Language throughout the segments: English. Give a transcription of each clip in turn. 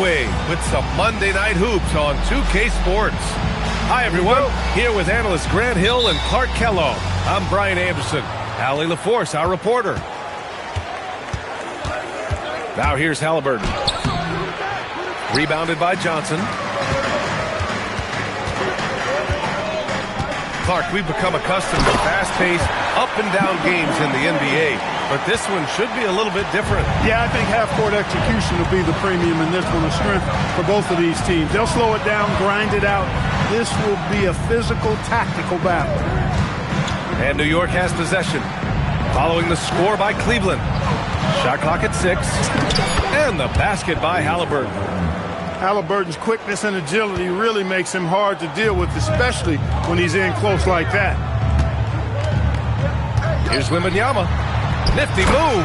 way with some Monday Night Hoops on 2K Sports. Hi, everyone. Here with analysts Grant Hill and Clark Kellogg. I'm Brian Anderson. Allie LaForce, our reporter. Now here's Halliburton. Rebounded by Johnson. Clark, we've become accustomed to fast-paced, up-and-down games in the NBA, but this one should be a little bit different. Yeah, I think half-court execution will be the premium in this one, the strength for both of these teams. They'll slow it down, grind it out. This will be a physical, tactical battle. And New York has possession, following the score by Cleveland. Shot clock at 6, and the basket by Halliburton. Halliburton's quickness and agility really makes him hard to deal with, especially when he's in close like that. Here's Wembanyama. Nifty move.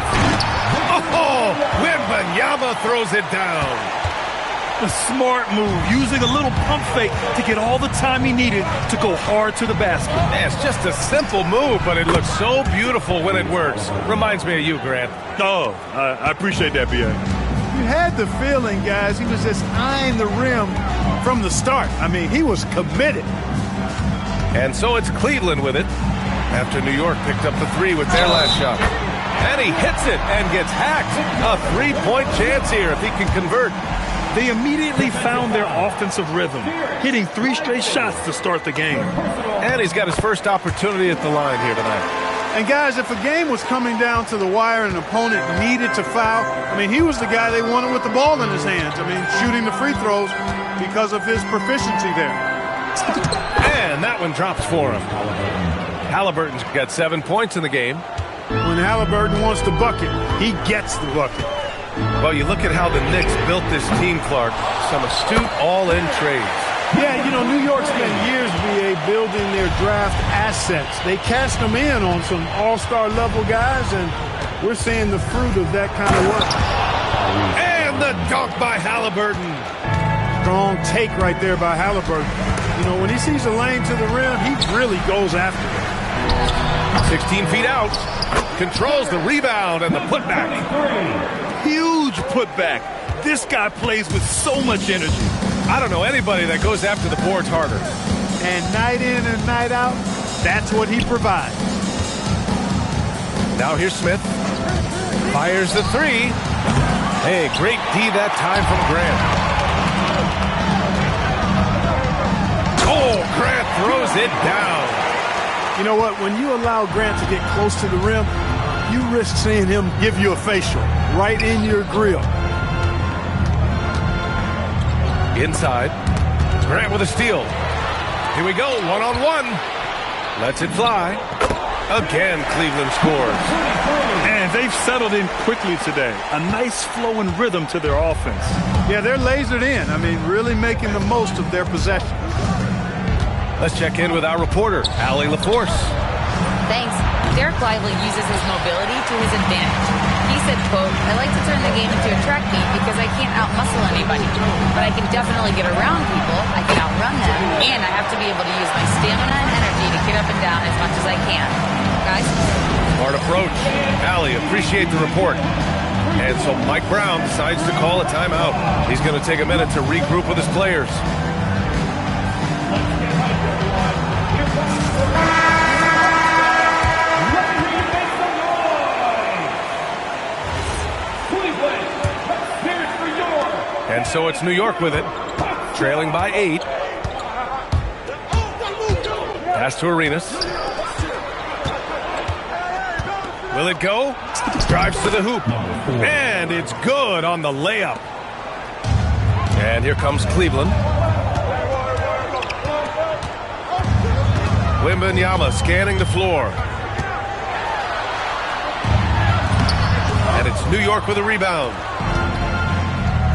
Oh, Wembanyama throws it down. A smart move, using a little pump fake to get all the time he needed to go hard to the basket. Man, it's just a simple move, but it looks so beautiful when it works. Reminds me of you, Grant. Oh, I appreciate that, B.A. You had the feeling, guys, he was just eyeing the rim from the start. I mean, he was committed. And so it's Cleveland with it after New York picked up the 3 with their last shot. And he hits it and gets hacked. A 3-point chance here if he can convert. They immediately found their offensive rhythm, hitting 3 straight shots to start the game. And he's got his first opportunity at the line here tonight. And, guys, if a game was coming down to the wire and an opponent needed to foul, I mean, he was the guy they wanted with the ball in his hands. I mean, shooting the free throws because of his proficiency there. And that one drops for him. Halliburton's got 7 points in the game. When Halliburton wants to bucket, he gets the bucket. Well, you look at how the Knicks built this team, Clark. Some astute all-in trades. Yeah, you know, New York spent years, B.A., building their draft assets. They cashed them in on some all-star level guys, and we're seeing the fruit of that kind of work. And the dunk by Halliburton. Strong take right there by Halliburton. You know, when he sees a lane to the rim, he really goes after it. 16 feet out. Controls the rebound and the putback. Huge putback. This guy plays with so much energy. I don't know anybody that goes after the boards harder. And night in and night out, that's what he provides. Now here's Smith. Fires the 3. Hey, great D that time from Grant. Oh, Grant throws it down. You know what? When you allow Grant to get close to the rim, you risk seeing him give you a facial right in your grill. Inside. Grant with a steal. Here we go, one-on-one. Lets it fly. Again, Cleveland scores. And they've settled in quickly today. A nice flow and rhythm to their offense. Yeah, they're lasered in. I mean, really making the most of their possession. Let's check in with our reporter, Allie LaForce. Thanks. Derek Lively uses his mobility to his advantage. He said, quote, "I like to turn the game into a track meet because I can't outmuscle anybody. But I can definitely get around people, I can outrun them, and I have to be able to use my stamina and energy to get up and down as much as I can." Guys? Smart approach. Allie, appreciate the report. And so Mike Brown decides to call a timeout. He's going to take a minute to regroup with his players. And so it's New York with it, trailing by 8. Pass to Arenas. Will it go? Drives to the hoop. And it's good on the layup. And here comes Cleveland. Wembanyama scanning the floor. And it's New York with a rebound.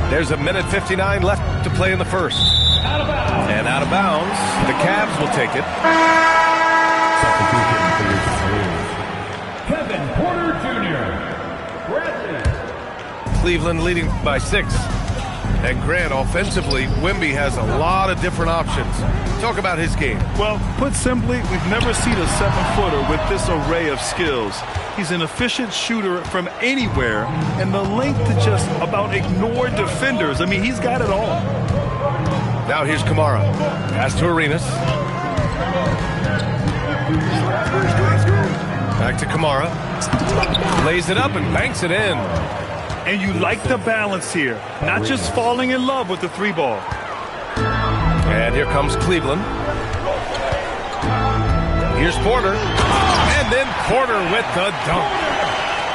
There's a minute 59 left to play in the first. And out of bounds, the Cavs will take it. Kevin Porter Jr. Bradley. Cleveland leading by 6. And Grant, offensively, Wemby has a lot of different options. Talk about his game. Well, put simply, we've never seen a 7-footer with this array of skills. He's an efficient shooter from anywhere, and the length to just about ignore defenders. I mean, he's got it all. Now here's Kamara. Pass to Arenas. Back to Kamara. Lays it up and banks it in. And you like the balance here, not just falling in love with the 3-ball. And here comes Cleveland. Here's Porter. And then Porter with the dunk.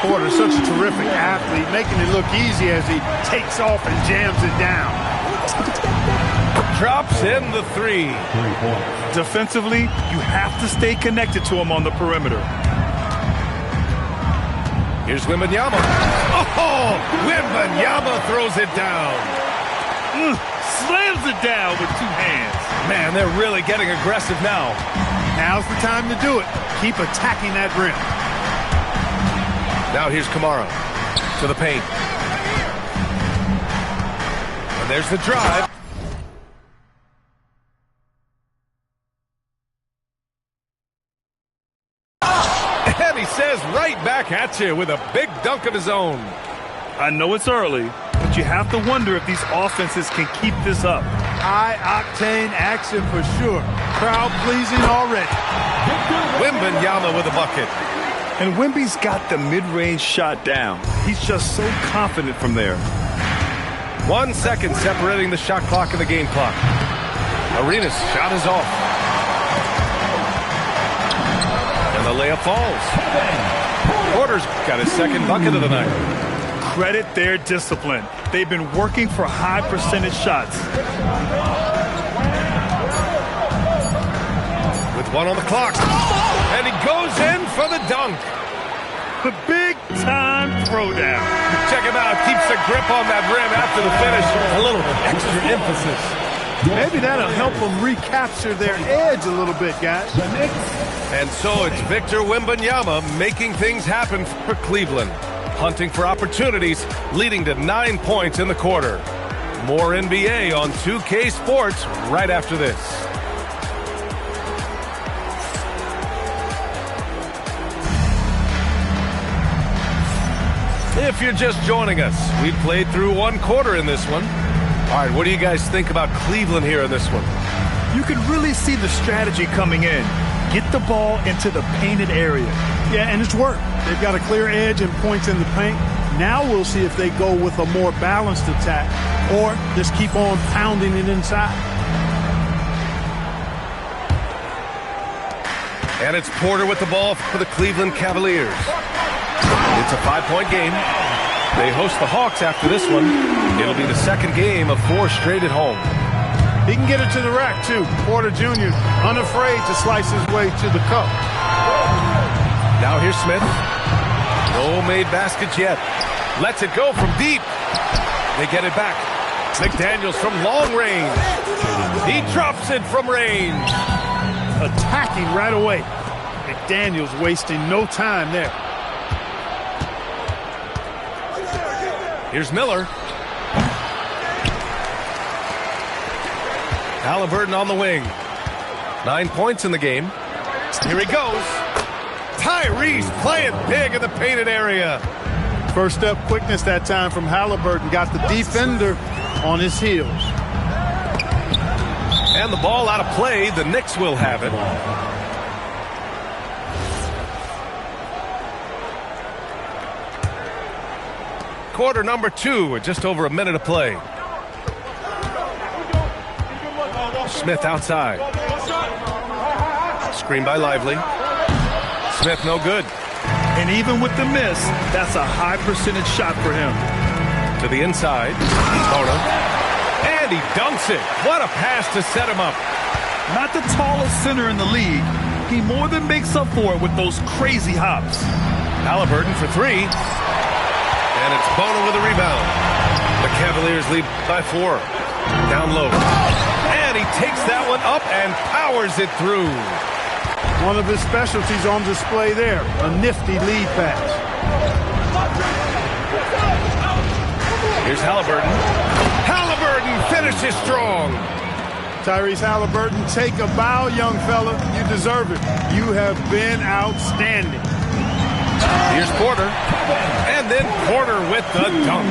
Porter's such a terrific athlete, making it look easy as he takes off and jams it down. Drops in the 3. Defensively, you have to stay connected to him on the perimeter. Here's Wembanyama. Oh, Wembanyama throws it down. Slams it down with 2 hands. Man, they're really getting aggressive now. Now's the time to do it. Keep attacking that rim. Now here's Kamara to the paint. And there's the drive. And he says right back at you with a big dunk of his own. I know it's early, but you have to wonder if these offenses can keep this up. High-octane action for sure. Crowd-pleasing already. Wembanyama with a bucket. And Wemby's got the mid-range shot down. He's just so confident from there. 1 second separating the shot clock and the game clock. Arenas' shot is off. And the layup falls. Porter's got his second bucket of the night. Credit their discipline. They've been working for high percentage shots. With 1 on the clock. And he goes in for the dunk. The big-time throwdown. Check him out. Keeps the grip on that rim after the finish. A little extra emphasis. Maybe that'll help them recapture their edge a little bit, guys. And so it's Victor Wembanyama making things happen for Cleveland. Hunting for opportunities, leading to 9 points in the quarter. More NBA on 2K Sports right after this. If you're just joining us, we played through 1 quarter in this one. All right, what do you guys think about Cleveland here in this one? You can really see the strategy coming in. Get the ball into the painted area. Yeah, and it's worked. They've got a clear edge and points in the paint. Now we'll see if they go with a more balanced attack or just keep on pounding it inside. And it's Porter with the ball for the Cleveland Cavaliers. It's a 5-point game. They host the Hawks after this one. It'll be the second game of 4 straight at home. He can get it to the rack, too. Porter Jr. unafraid to slice his way to the cup. Now here's Smith. No made baskets yet. Lets it go from deep. They get it back. McDaniels from long range. He drops it from range. Attacking right away. McDaniels wasting no time there. Here's Miller. Halliburton on the wing. 9 points in the game. Here he goes. Tyrese playing big in the painted area. First step quickness that time from Halliburton. Got the defender on his heels. And the ball out of play. The Knicks will have it. Quarter number 2 with just over a minute to play. Smith outside. Screen by Lively. Smith no good. And even with the miss, that's a high percentage shot for him. To the inside. Bona. And he dunks it. What a pass to set him up. Not the tallest center in the league. He more than makes up for it with those crazy hops. Halliburton for 3. And it's Bona with a rebound. The Cavaliers lead by 4. Down low. And he takes that one up and powers it through. One of his specialties on display there. A nifty lead pass. Here's Halliburton. finishes strong. Tyrese Halliburton, take a bow, young fella. You deserve it. You have been outstanding. Here's Porter. And then Porter with the dunk.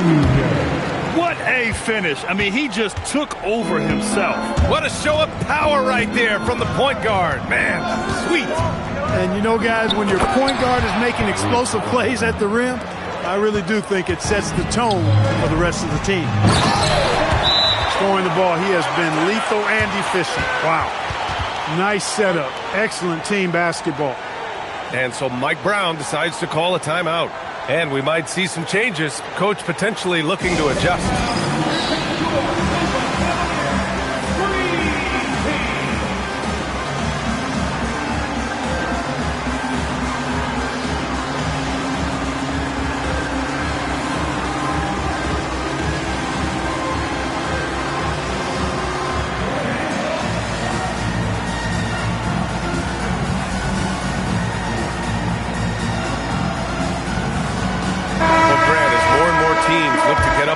What a finish. I mean, he just took over himself. What a show of power right there from the point guard. Man, sweet. And you know, guys, when your point guard is making explosive plays at the rim, I really do think it sets the tone for the rest of the team. Scoring the ball, he has been lethal and efficient. Wow. Nice setup. Excellent team basketball. And so Mike Brown decides to call a timeout. And we might see some changes. Coach potentially looking to adjust.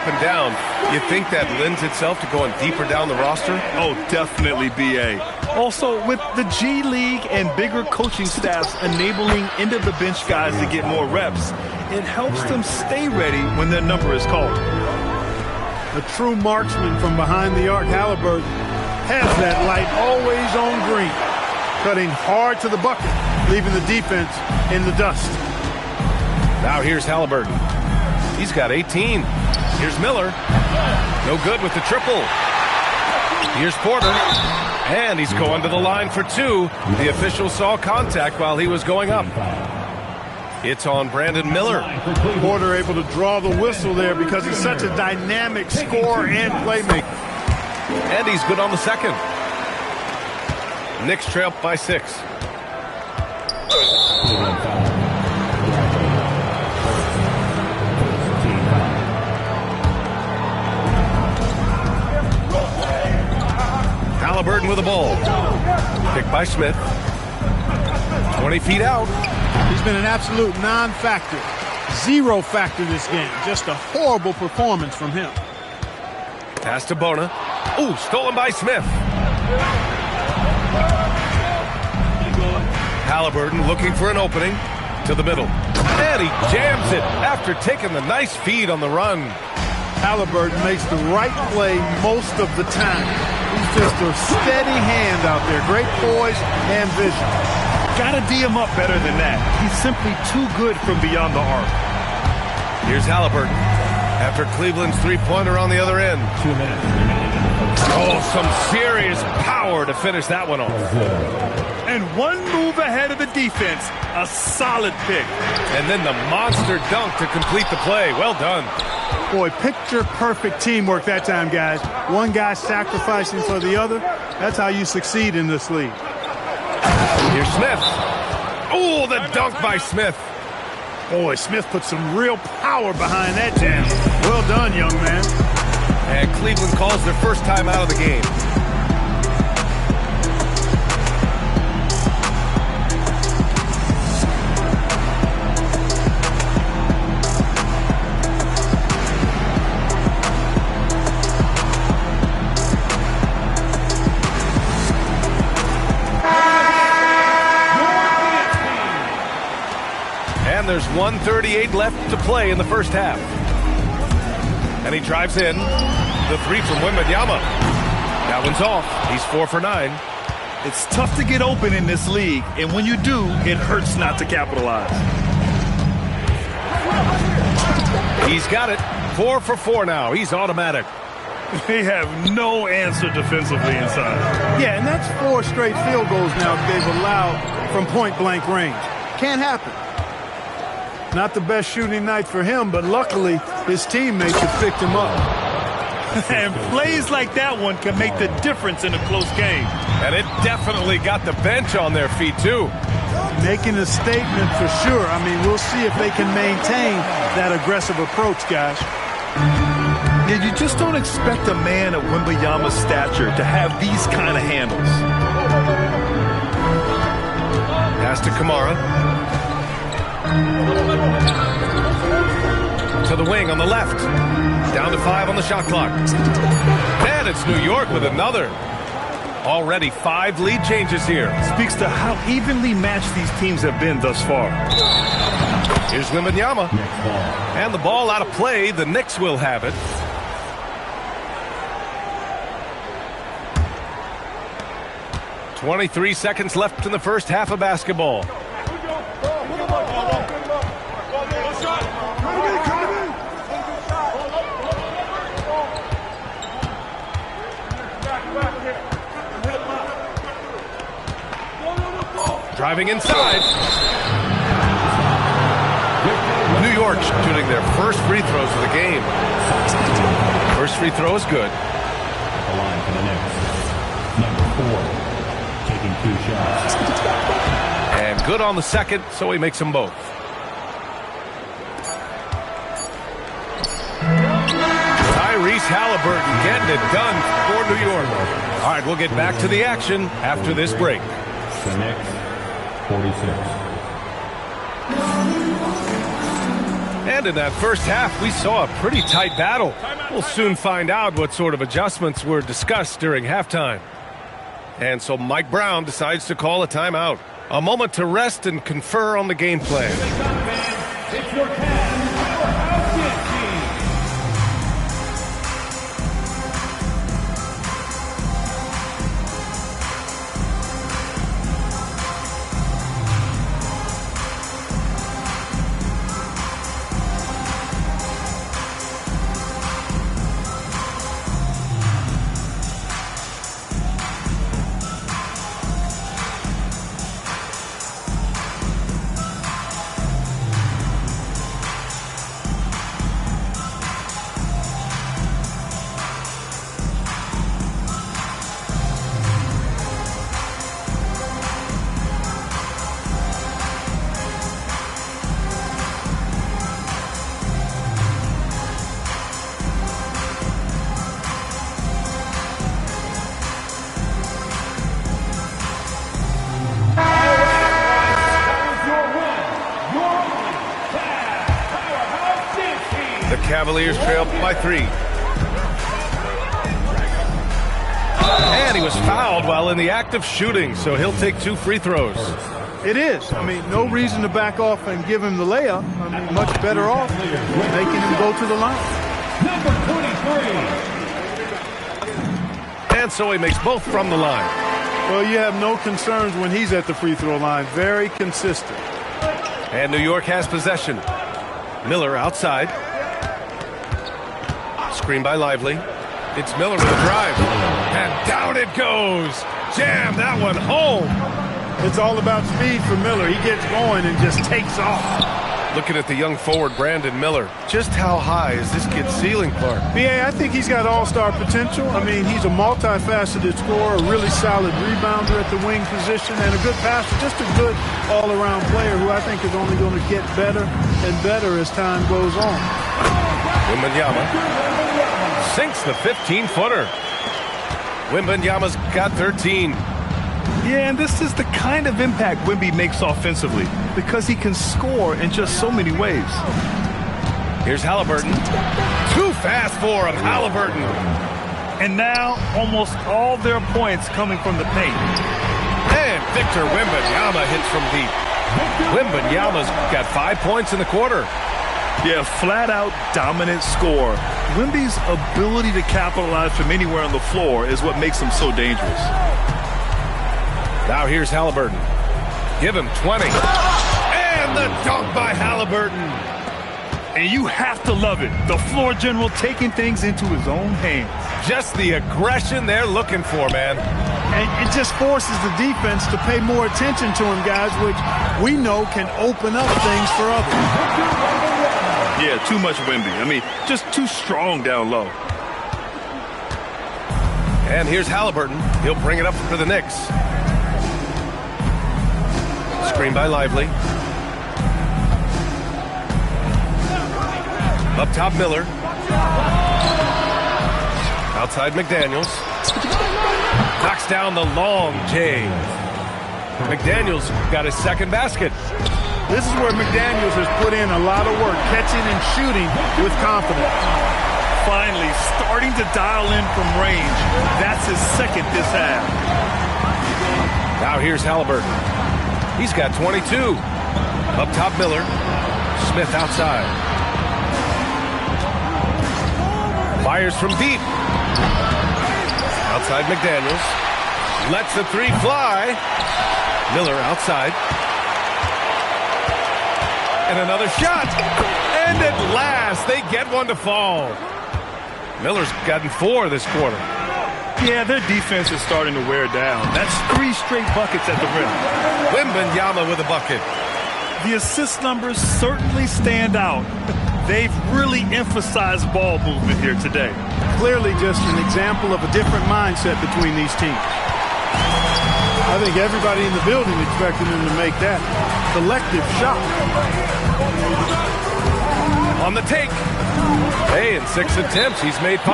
And down. You think that lends itself to going deeper down the roster? Oh, definitely, B.A. Also, with the G League and bigger coaching staffs enabling end-of-the-bench guys to get more reps, it helps them stay ready when their number is called. A true marksman from behind the arc, Halliburton, has that light always on green, cutting hard to the bucket, leaving the defense in the dust. Now here's Halliburton. He's got 18. Here's Miller. No good with the triple. Here's Porter. And he's going to the line for two. The official saw contact while he was going up. It's on Brandon Miller. Porter able to draw the whistle there because he's such a dynamic scorer and playmaker. And he's good on the second. Knicks trail by 6. Halliburton with the ball. Picked by Smith. 20 feet out. He's been an absolute non-factor. Zero factor this game. Just a horrible performance from him. Pass to Bona. Ooh, stolen by Smith. Halliburton looking for an opening to the middle. And he jams it after taking the nice feed on the run. Halliburton makes the right play most of the time. He's just a steady hand out there. Great poise and vision. Gotta D him up better than that. He's simply too good from beyond the arc. Here's Halliburton after Cleveland's three-pointer on the other end. 2 minutes. Oh, some serious power to finish that one off. And one move ahead of the defense. A solid pick. And then the monster dunk to complete the play. Well done. Boy, picture-perfect teamwork that time, guys. One guy sacrificing for the other. That's how you succeed in this league. Here's Smith. Oh, the dunk by Smith. Boy, Smith put some real power behind that jam. Well done, young man. And Cleveland calls their first time out of the game. And there's 1:38 left to play in the first half. And he drives in. The three from Wembanyama. That one's off. He's 4 for 9. It's tough to get open in this league, and when you do, it hurts not to capitalize. He's got it. 4 for 4 now. He's automatic. They have no answer defensively inside. Yeah, and that's 4 straight field goals now they've allowed from point-blank range. Can't happen. Not the best shooting night for him, but luckily his teammates have picked him up. And plays like that one can make the difference in a close game. And it definitely got the bench on their feet, too. Making a statement for sure. I mean, we'll see if they can maintain that aggressive approach, guys. Yeah, you just don't expect a man of Wembanyama's stature to have these kind of handles. Pass to Kamara. To the wing on the left. Down to 5 on the shot clock. And it's New York with another. Already 5 lead changes here. Speaks to how evenly matched these teams have been thus far. Here's Wembanyama. And the ball out of play. The Knicks will have it. "23 seconds left in the first half of basketball. Driving inside. New York shooting their first free throws of the game. First free throw is good. The line for the Knicks. Number 4, taking 2 shots. And good on the second, so he makes them both. Tyrese Halliburton getting it done for New York. All right, we'll get back to the action after this break. The Knicks, 46. And in that first half, we saw a pretty tight battle. We'll soon find out what sort of adjustments were discussed during halftime. And so Mike Brown decides to call a timeout. A moment to rest and confer on the game plan. It's your powerhouse team. Cavaliers trail by 3. And he was fouled while in the act of shooting, so he'll take 2 free throws. It is. I mean, no reason to back off and give him the layup. I mean, much better off making him go to the line. Number 23. And so he makes both from the line. Well, you have no concerns when he's at the free throw line. Very consistent. And New York has possession. Miller outside. Screen by Lively. It's Miller with a drive. And down it goes. Jam that one home. It's all about speed for Miller. He gets going and just takes off. Looking at the young forward, Brandon Miller. Just how high is this kid's ceiling, Clark? B.A., I think he's got all-star potential. I mean, he's a multifaceted scorer, a really solid rebounder at the wing position, and a good passer, just a good all-around player who I think is only going to get better and better as time goes on. Wembanyama sinks the 15-footer. Wembanyama's got 13. Yeah, and this is the kind of impact Wemby makes offensively because he can score in just so many ways. Here's Halliburton. Too fast for him, Halliburton. And now almost all their points coming from the paint. And Victor Wembanyama hits from deep. Wembanyama's got 5 points in the quarter. Yeah, flat-out dominant score. Wemby's ability to capitalize from anywhere on the floor is what makes him so dangerous. Now here's Halliburton. Give him 20. And the dunk by Halliburton. And you have to love it. The floor general taking things into his own hands. Just the aggression they're looking for, man. And it just forces the defense to pay more attention to him, guys, which we know can open up things for others. Yeah, too much Wemby. I mean, just too strong down low. And here's Halliburton. He'll bring it up for the Knicks. Screen by Lively. Up top, Miller. Outside, McDaniels. Knocks down the long J. McDaniels got his second basket. This is where McDaniels has put in a lot of work, catching and shooting with confidence. Finally, starting to dial in from range. That's his second this half. Now here's Halliburton. He's got 22. Up top, Miller. Smith outside. Fires from deep. Outside McDaniels. Lets the three fly. Miller outside. And another shot. And at last, they get one to fall. Miller's gotten 4 this quarter. Yeah, their defense is starting to wear down. That's 3 straight buckets at the rim. Wembanyama with a bucket. The assist numbers certainly stand out. They've really emphasized ball movement here today. Clearly just an example of a different mindset between these teams. I think everybody in the building expected him to make that collective shot. On the take. Hey, in 6 attempts, he's made 5.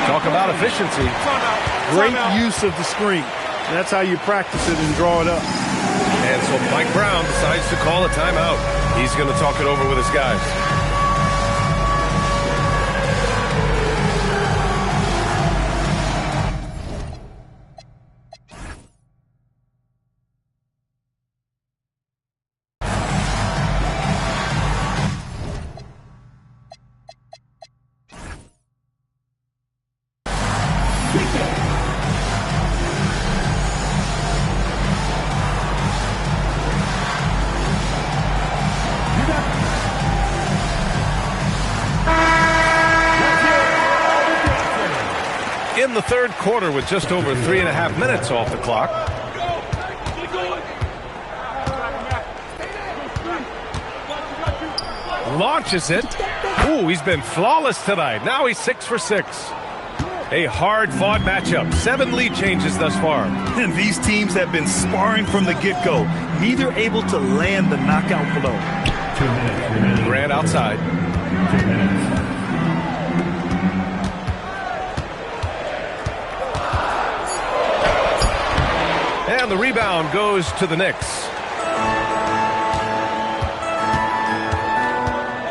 Talk about efficiency. Great use of the screen. That's how you practice it and draw it up. And so Mike Brown decides to call a timeout. He's going to talk it over with his guys. In the third quarter with just over 3.5 minutes off the clock. Launches it. Ooh, he's been flawless tonight. Now he's 6 for 6. A hard-fought matchup. 7 lead changes thus far. And these teams have been sparring from the get-go. Neither able to land the knockout blow. 2 minutes remaining. Grant outside. 2 minutes. And the rebound goes to the Knicks.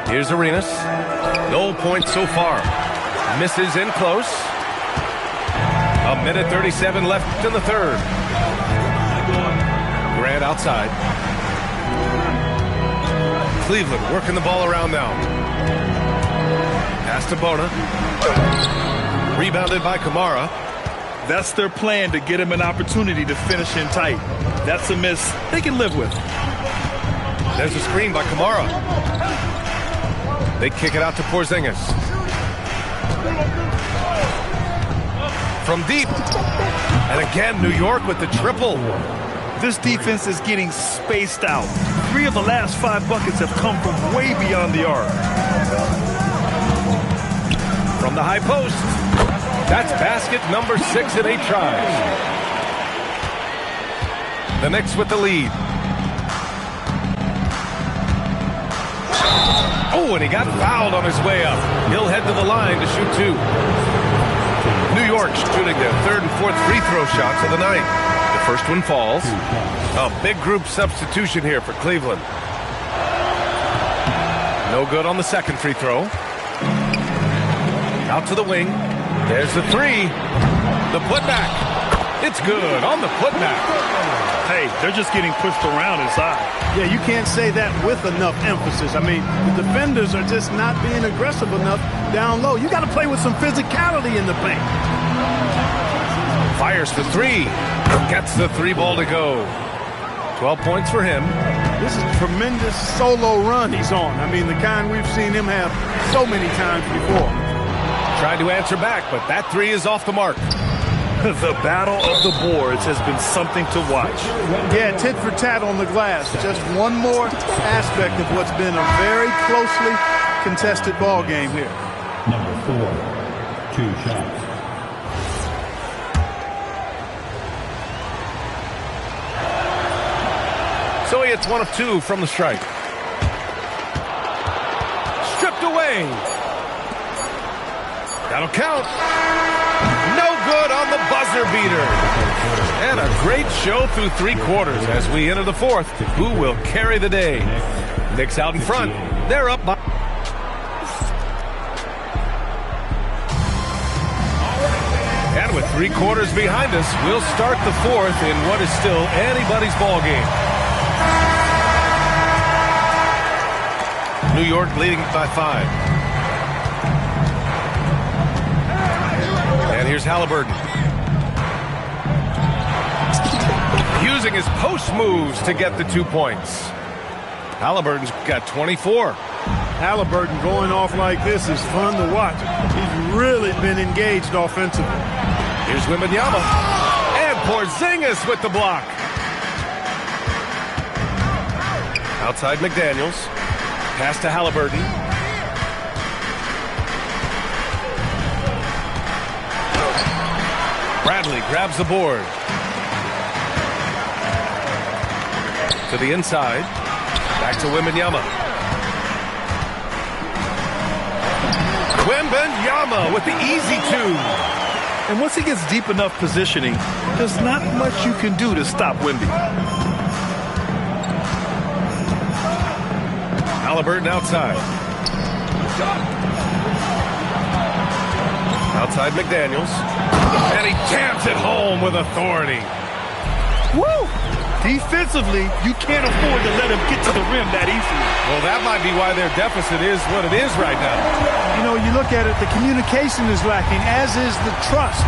Here's Arenas. No points so far. Misses in close. 1:37 left in the third. Grant outside. Cleveland working the ball around now. Pass to Bona. Rebounded by Kamara. That's their plan, to get him an opportunity to finish in tight. That's a miss they can live with. There's a screen by Kamara. They kick it out to Porzingis. From deep. And again, New York with the triple. This defense is getting spaced out. 3 of the last 5 buckets have come from way beyond the arc. From the high post. That's basket number 6 in 8 tries. The Knicks with the lead. Oh, and he got fouled on his way up. He'll head to the line to shoot 2. New York shooting their 3rd and 4th free throw shots of the night. The first one falls. A big group substitution here for Cleveland. No good on the second free throw. Out to the wing. There's the 3. The putback. It's good on the putback. Hey, they're just getting pushed around inside. Yeah, you can't say that with enough emphasis. I mean, the defenders are just not being aggressive enough down low. You got to play with some physicality in the paint. Fires for 3. Gets the 3 ball to go. 12 points for him. This is a tremendous solo run he's on. I mean, the kind we've seen him have so many times before. Tried to answer back, but that 3 is off the mark. The battle of the boards has been something to watch. Yeah, tit for tat on the glass. Just one more aspect of what's been a very closely contested ball game here. Number 4, 2 shots. So he hits 1 of 2 from the strike. Stripped away. That'll count. No good on the buzzer beater. And a great show through 3 quarters as we enter the 4th. Who will carry the day? Knicks out in front. They're up by... And with 3 quarters behind us, we'll start the 4th in what is still anybody's ball game. New York leading by 5. And here's Halliburton. Using his post moves to get the 2 points. Halliburton's got 24. Halliburton going off like this is fun to watch. He's really been engaged offensively. Here's Wembanyama. And Porzingis with the block. Outside McDaniels. Pass to Halliburton. Bradley grabs the board. To the inside. Back to Wembanyama. Wembanyama with the easy 2. And once he gets deep enough positioning, there's not much you can do to stop Wemby. Halliburton outside. Outside McDaniels. And he jams it home with authority. Woo! Defensively, you can't afford to let him get to the rim that easily. Well, that might be why their deficit is what it is right now. You know, you look at it, the communication is lacking, as is the trust.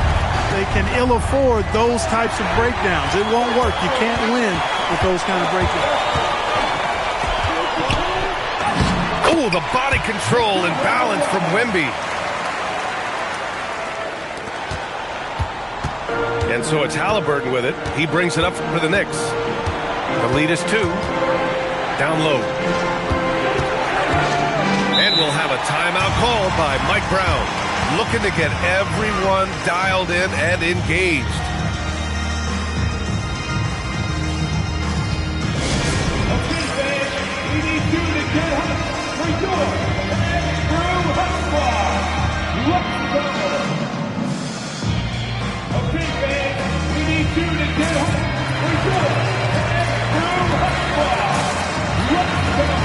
They can ill afford those types of breakdowns. It won't work. You can't win with those kind of breakdowns. Oh, the body control and balance from Wemby. And so it's Halliburton with it. He brings it up for the Knicks. The lead is 2. Down low. And we'll have a timeout called by Mike Brown. Looking to get everyone dialed in and engaged. Okay, fans, we need you to get up for your bedroom hot squad. Let's go. Okay, fans, we need you to get up for your bedroom hot squad. Let's go.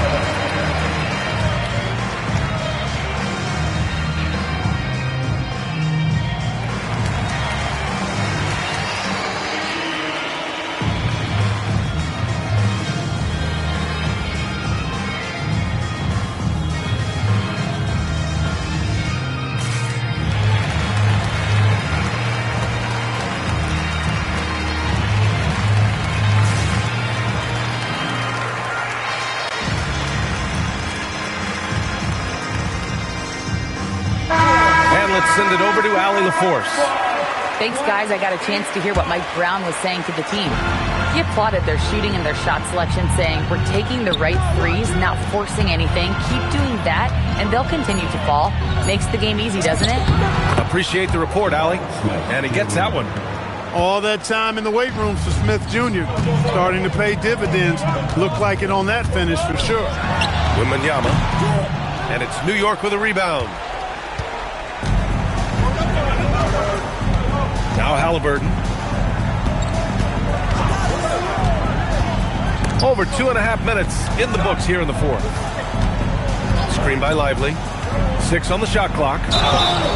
Send it over to Allie LaForce. Thanks, guys. I got a chance to hear what Mike Brown was saying to the team. He applauded their shooting and their shot selection, saying, "We're taking the right threes, not forcing anything. Keep doing that, and they'll continue to fall." Makes the game easy, doesn't it? Appreciate the report, Allie. And he gets that one. All that time in the weight room for Smith Jr. starting to pay dividends. Looked like it on that finish for sure. Wembanyama. And it's New York with a rebound. Now Halliburton. Over 2.5 minutes in the books here in the 4th. Screen by Lively. 6 on the shot clock.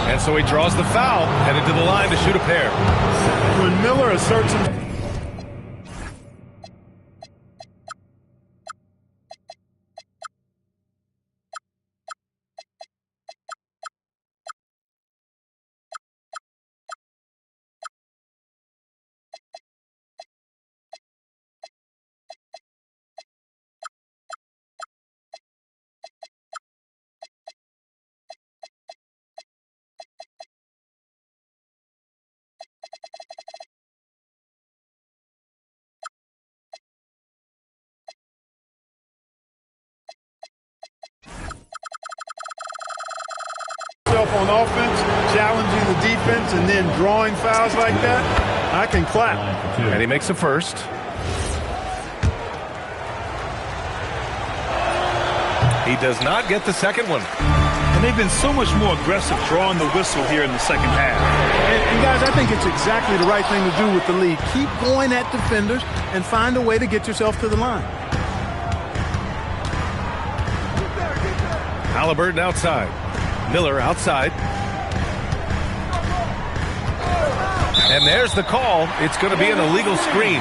And so he draws the foul, headed to the line to shoot a pair. When Miller asserts himself. On offense, challenging the defense, and then drawing fouls like that, I can clap. And he makes a first. He does not get the second one. And they've been so much more aggressive drawing the whistle here in the second half. And guys, I think it's exactly the right thing to do with the lead. Keep going at defenders and find a way to get yourself to the line. Halliburton outside. Miller outside. And there's the call. It's going to be an illegal screen.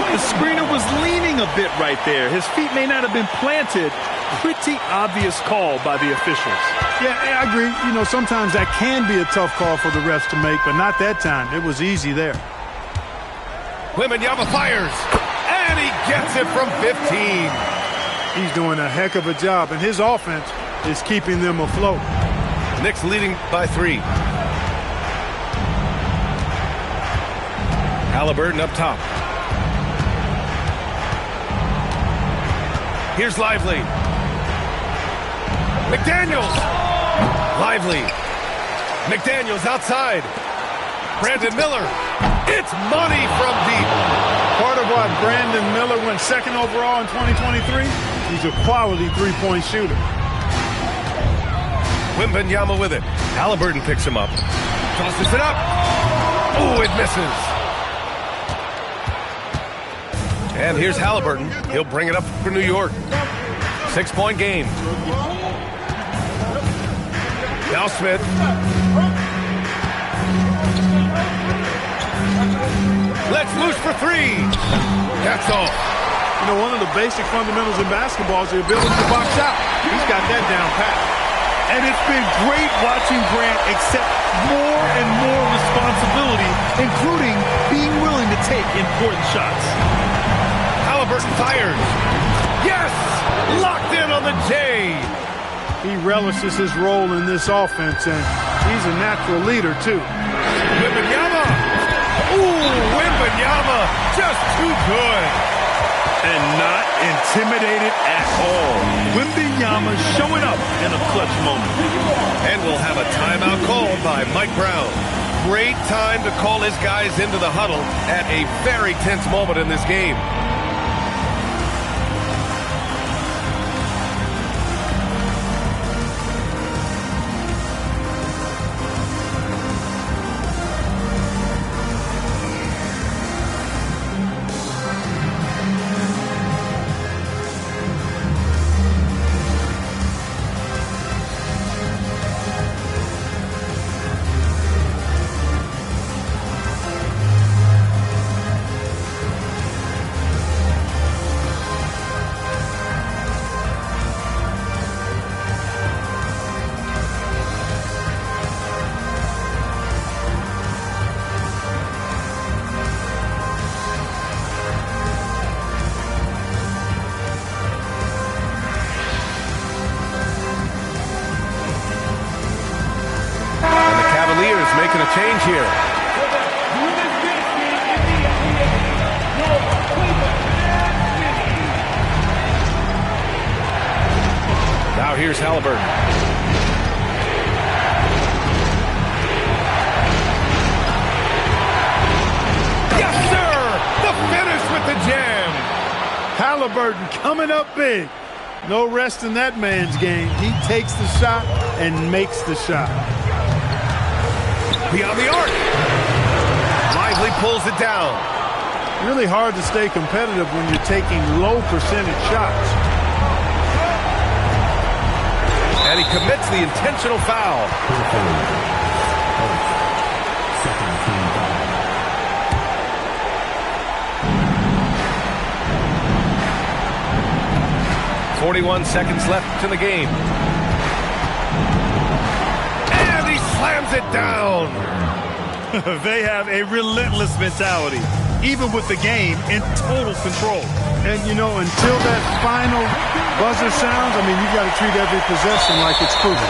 The screener was leaning a bit right there. His feet may not have been planted. Pretty obvious call by the officials. Yeah, I agree. You know, sometimes that can be a tough call for the refs to make, but not that time. It was easy there. Wembanyama fires, and he gets it from 15. He's doing a heck of a job, and his offense is keeping them afloat. Knicks leading by 3. Halliburton up top. Here's Lively. McDaniels. Lively. McDaniels outside. Brandon Miller. It's money from deep. Part of why Brandon Miller went second overall in 2023, he's a quality three-point shooter. Wembanyama with it. Halliburton picks him up. Tosses it up. Oh, it misses. And here's Halliburton. He'll bring it up for New York. 6-point game. Now Smith. Let's loose for 3. That's all. You know, one of the basic fundamentals in basketball is the ability to box out. He's got that down pat. And it's been great watching Grant accept more and more responsibility, including being willing to take important shots. Halliburton fires. Yes! Locked in on the J. He relishes his role in this offense, and he's a natural leader, too. Wembanyama! Ooh, Wembanyama! Just too good. And not intimidated at all. Wembanyama showing up in a clutch moment. And we'll have a timeout called by Mike Brown. Great time to call his guys into the huddle at a very tense moment in this game. Making a change here. Now here's Halliburton. Yes, sir! The finish with the jam. Halliburton coming up big. No rest in that man's game. He takes the shot and makes the shot. Beyond the arc. Lively pulls it down. Really hard to stay competitive when you're taking low percentage shots. And he commits the intentional foul. Second team foul. 41 seconds left to the game. Slams it down. They have a relentless mentality, even with the game in total control. And, you know, until that final buzzer sounds, I mean, you've got to treat every possession like it's crucial.